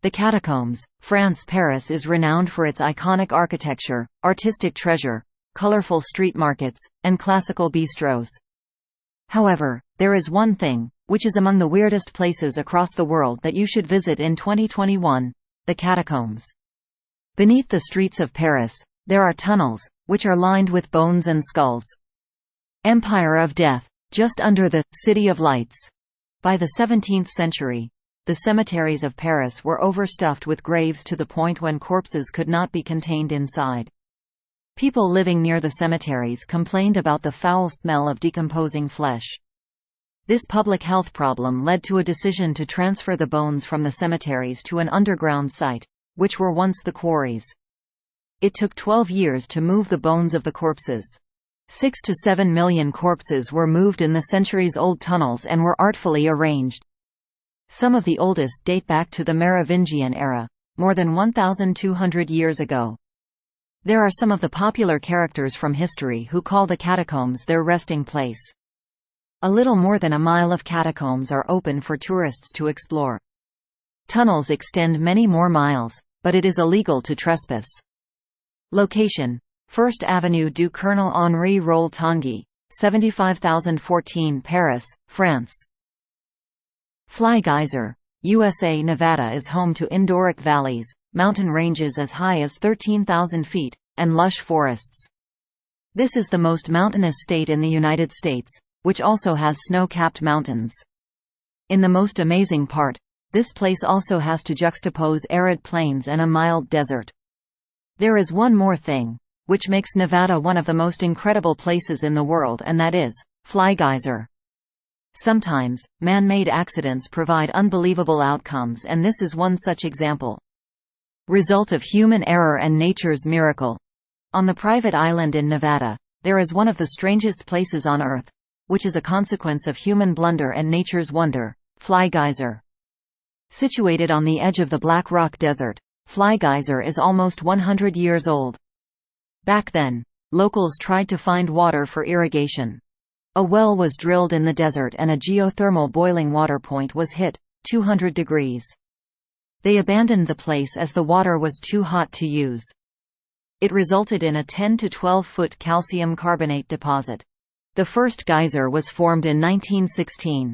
The Catacombs, France. Paris is renowned for its iconic architecture, artistic treasure, colorful street markets, and classical bistros. However, there is one thing, which is among the weirdest places across the world that you should visit in 2021: the Catacombs. Beneath the streets of Paris, there are tunnels, which are lined with bones and skulls. Empire of Death, just under the City of Lights. By the 17th century, the cemeteries of Paris were overstuffed with graves to the point when corpses could not be contained inside. People living near the cemeteries complained about the foul smell of decomposing flesh. This public health problem led to a decision to transfer the bones from the cemeteries to an underground site, which were once the quarries. It took 12 years to move the bones of the corpses. 6 to 7 million corpses were moved in the centuries-old tunnels and were artfully arranged. Some of the oldest date back to the Merovingian era, more than 1,200 years ago. There are some of the popular characters from history who call the catacombs their resting place. A little more than a mile of catacombs are open for tourists to explore. Tunnels extend many more miles, but it is illegal to trespass. Location: 1st Avenue du Colonel Henri Rolle Tanguy, 75014 Paris, France. Fly Geyser, USA. Nevada is home to endorheic valleys, mountain ranges as high as 13,000 feet, and lush forests. This is the most mountainous state in the United States, which also has snow-capped mountains. In the most amazing part, this place also has to juxtapose arid plains and a mild desert. There is one more thing, which makes Nevada one of the most incredible places in the world, and that is Fly Geyser. Sometimes, man-made accidents provide unbelievable outcomes, and this is one such example. Result of human error and nature's miracle. On the private island in Nevada, there is one of the strangest places on Earth, which is a consequence of human blunder and nature's wonder: Fly Geyser. Situated on the edge of the Black Rock Desert, Fly Geyser is almost 100 years old. Back then, locals tried to find water for irrigation. A well was drilled in the desert and a geothermal boiling water point was hit, 200 degrees. They abandoned the place as the water was too hot to use. It resulted in a 10 to 12-foot calcium carbonate deposit. The first geyser was formed in 1916.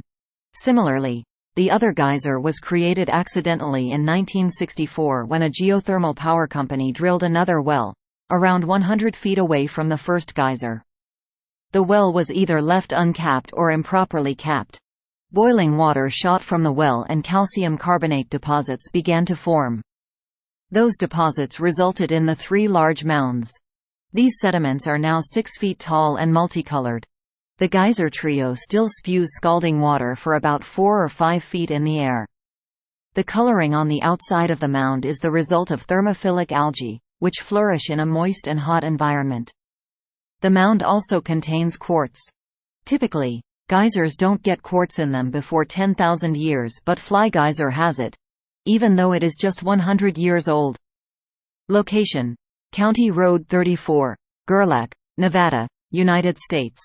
Similarly, the other geyser was created accidentally in 1964 when a geothermal power company drilled another well, around 100 feet away from the first geyser. The well was either left uncapped or improperly capped. Boiling water shot from the well and calcium carbonate deposits began to form. Those deposits resulted in the 3 large mounds. These sediments are now 6 feet tall and multicolored. The geyser trio still spews scalding water for about 4 or 5 feet in the air. The coloring on the outside of the mound is the result of thermophilic algae, which flourish in a moist and hot environment. The mound also contains quartz. Typically, geysers don't get quartz in them before 10,000 years, but Fly Geyser has it, even though it is just 100 years old. Location: County Road 34, Gerlach, Nevada, United States.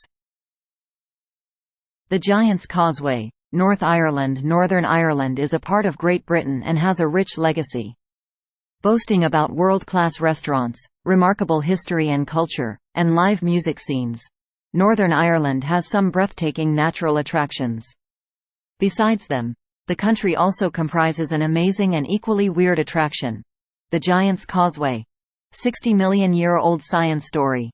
The Giant's Causeway, North Ireland. Northern Ireland is a part of Great Britain and has a rich legacy. Boasting about world-class restaurants, remarkable history and culture, and live music scenes, Northern Ireland has some breathtaking natural attractions. Besides them, the country also comprises an amazing and equally weird attraction: the Giant's Causeway. 60-million-year-old science story.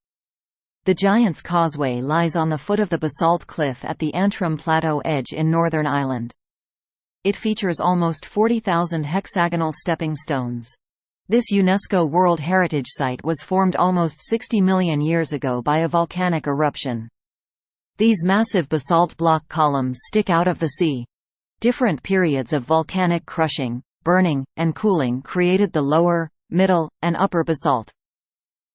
The Giant's Causeway lies on the foot of the basalt cliff at the Antrim Plateau edge in Northern Ireland. It features almost 40,000 hexagonal stepping stones. This UNESCO World Heritage Site was formed almost 60 million years ago by a volcanic eruption. These massive basalt block columns stick out of the sea. Different periods of volcanic crushing, burning, and cooling created the lower, middle, and upper basalt.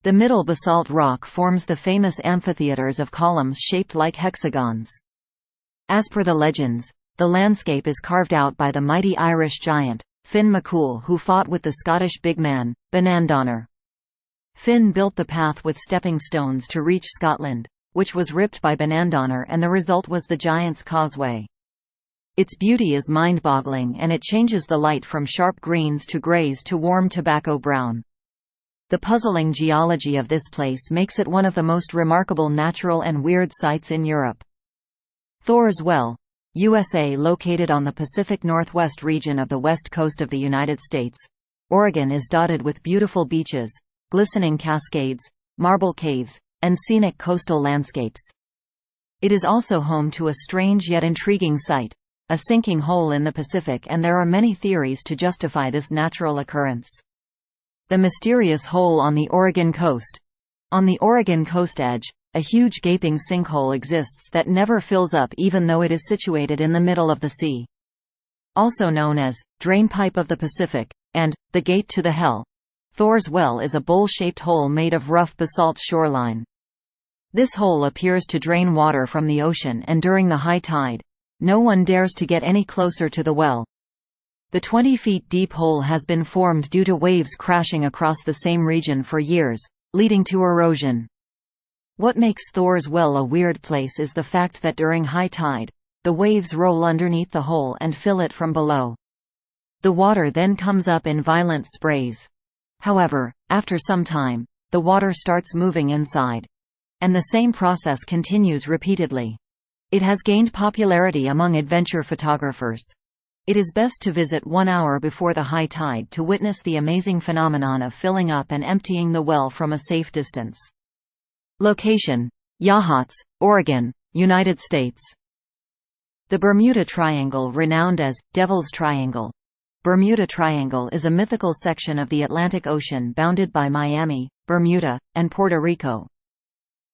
The middle basalt rock forms the famous amphitheaters of columns shaped like hexagons. As per the legends, the landscape is carved out by the mighty Irish giant, Finn McCool, who fought with the Scottish big man, Benandonner. Finn built the path with stepping stones to reach Scotland, which was ripped by Benandonner, and the result was the Giant's Causeway. Its beauty is mind-boggling, and it changes the light from sharp greens to grays to warm tobacco brown. The puzzling geology of this place makes it one of the most remarkable natural and weird sights in Europe. Thor's Well, USA. Located on the Pacific Northwest region of the west coast of the United States, Oregon is dotted with beautiful beaches, glistening cascades, marble caves, and scenic coastal landscapes. It is also home to a strange yet intriguing sight, a sinking hole in the Pacific, and there are many theories to justify this natural occurrence. The mysterious hole on the Oregon coast. On the Oregon coast edge, a huge gaping sinkhole exists that never fills up even though it is situated in the middle of the sea. Also known as Drainpipe of the Pacific and the Gate to the Hell, Thor's Well is a bowl-shaped hole made of rough basalt shoreline. This hole appears to drain water from the ocean, and during the high tide, no one dares to get any closer to the well. The 20 feet deep hole has been formed due to waves crashing across the same region for years, leading to erosion. What makes Thor's Well a weird place is the fact that during high tide, the waves roll underneath the hole and fill it from below. The water then comes up in violent sprays. However, after some time, the water starts moving inside. And the same process continues repeatedly. It has gained popularity among adventure photographers. It is best to visit 1 hour before the high tide to witness the amazing phenomenon of filling up and emptying the well from a safe distance. Location: Yachats, Oregon, United States. The Bermuda Triangle, renowned as Devil's Triangle. Bermuda Triangle is a mythical section of the Atlantic Ocean bounded by Miami, Bermuda, and Puerto Rico.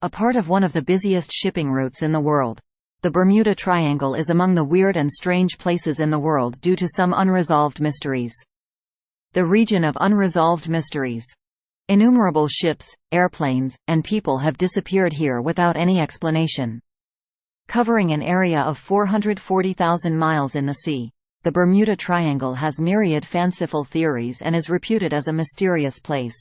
A part of one of the busiest shipping routes in the world, the Bermuda Triangle is among the weird and strange places in the world due to some unresolved mysteries. The region of unresolved mysteries. Innumerable ships, airplanes, and people have disappeared here without any explanation. Covering an area of 440,000 miles in the sea, the Bermuda Triangle has myriad fanciful theories and is reputed as a mysterious place.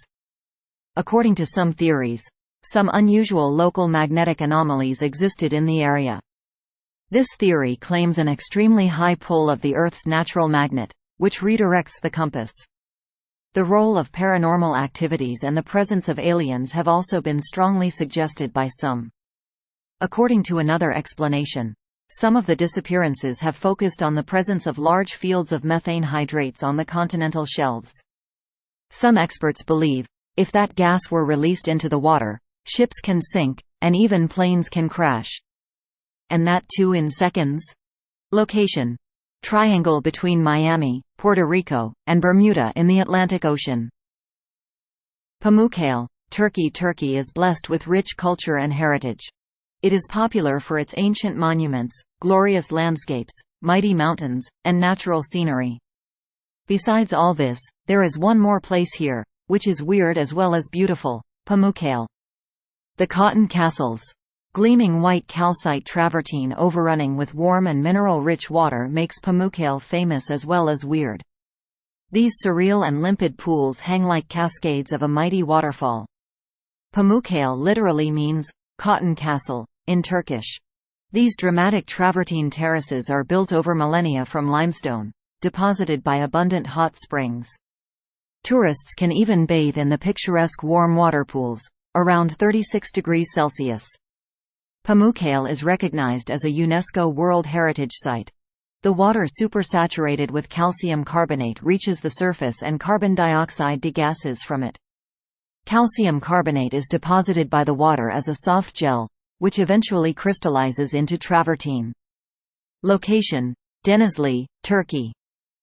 According to some theories, some unusual local magnetic anomalies existed in the area. This theory claims an extremely high pull of the Earth's natural magnet, which redirects the compass. The role of paranormal activities and the presence of aliens have also been strongly suggested by some. According to another explanation, some of the disappearances have focused on the presence of large fields of methane hydrates on the continental shelves. Some experts believe, if that gas were released into the water, ships can sink, and even planes can crash. And that too in seconds? Location: Triangle between Miami, Puerto Rico, and Bermuda in the Atlantic Ocean. Pamukkale, Turkey. Turkey is blessed with rich culture and heritage. It is popular for its ancient monuments, glorious landscapes, mighty mountains, and natural scenery. Besides all this, there is one more place here, which is weird as well as beautiful: Pamukkale. The Cotton Castles. Gleaming white calcite travertine overrunning with warm and mineral-rich water makes Pamukkale famous as well as weird. These surreal and limpid pools hang like cascades of a mighty waterfall. Pamukkale literally means cotton castle in Turkish. These dramatic travertine terraces are built over millennia from limestone, deposited by abundant hot springs. Tourists can even bathe in the picturesque warm water pools, around 36 degrees Celsius. Pamukkale is recognized as a UNESCO World Heritage Site. The water supersaturated with calcium carbonate reaches the surface and carbon dioxide degasses from it. Calcium carbonate is deposited by the water as a soft gel, which eventually crystallizes into travertine. Location: Denizli, Turkey.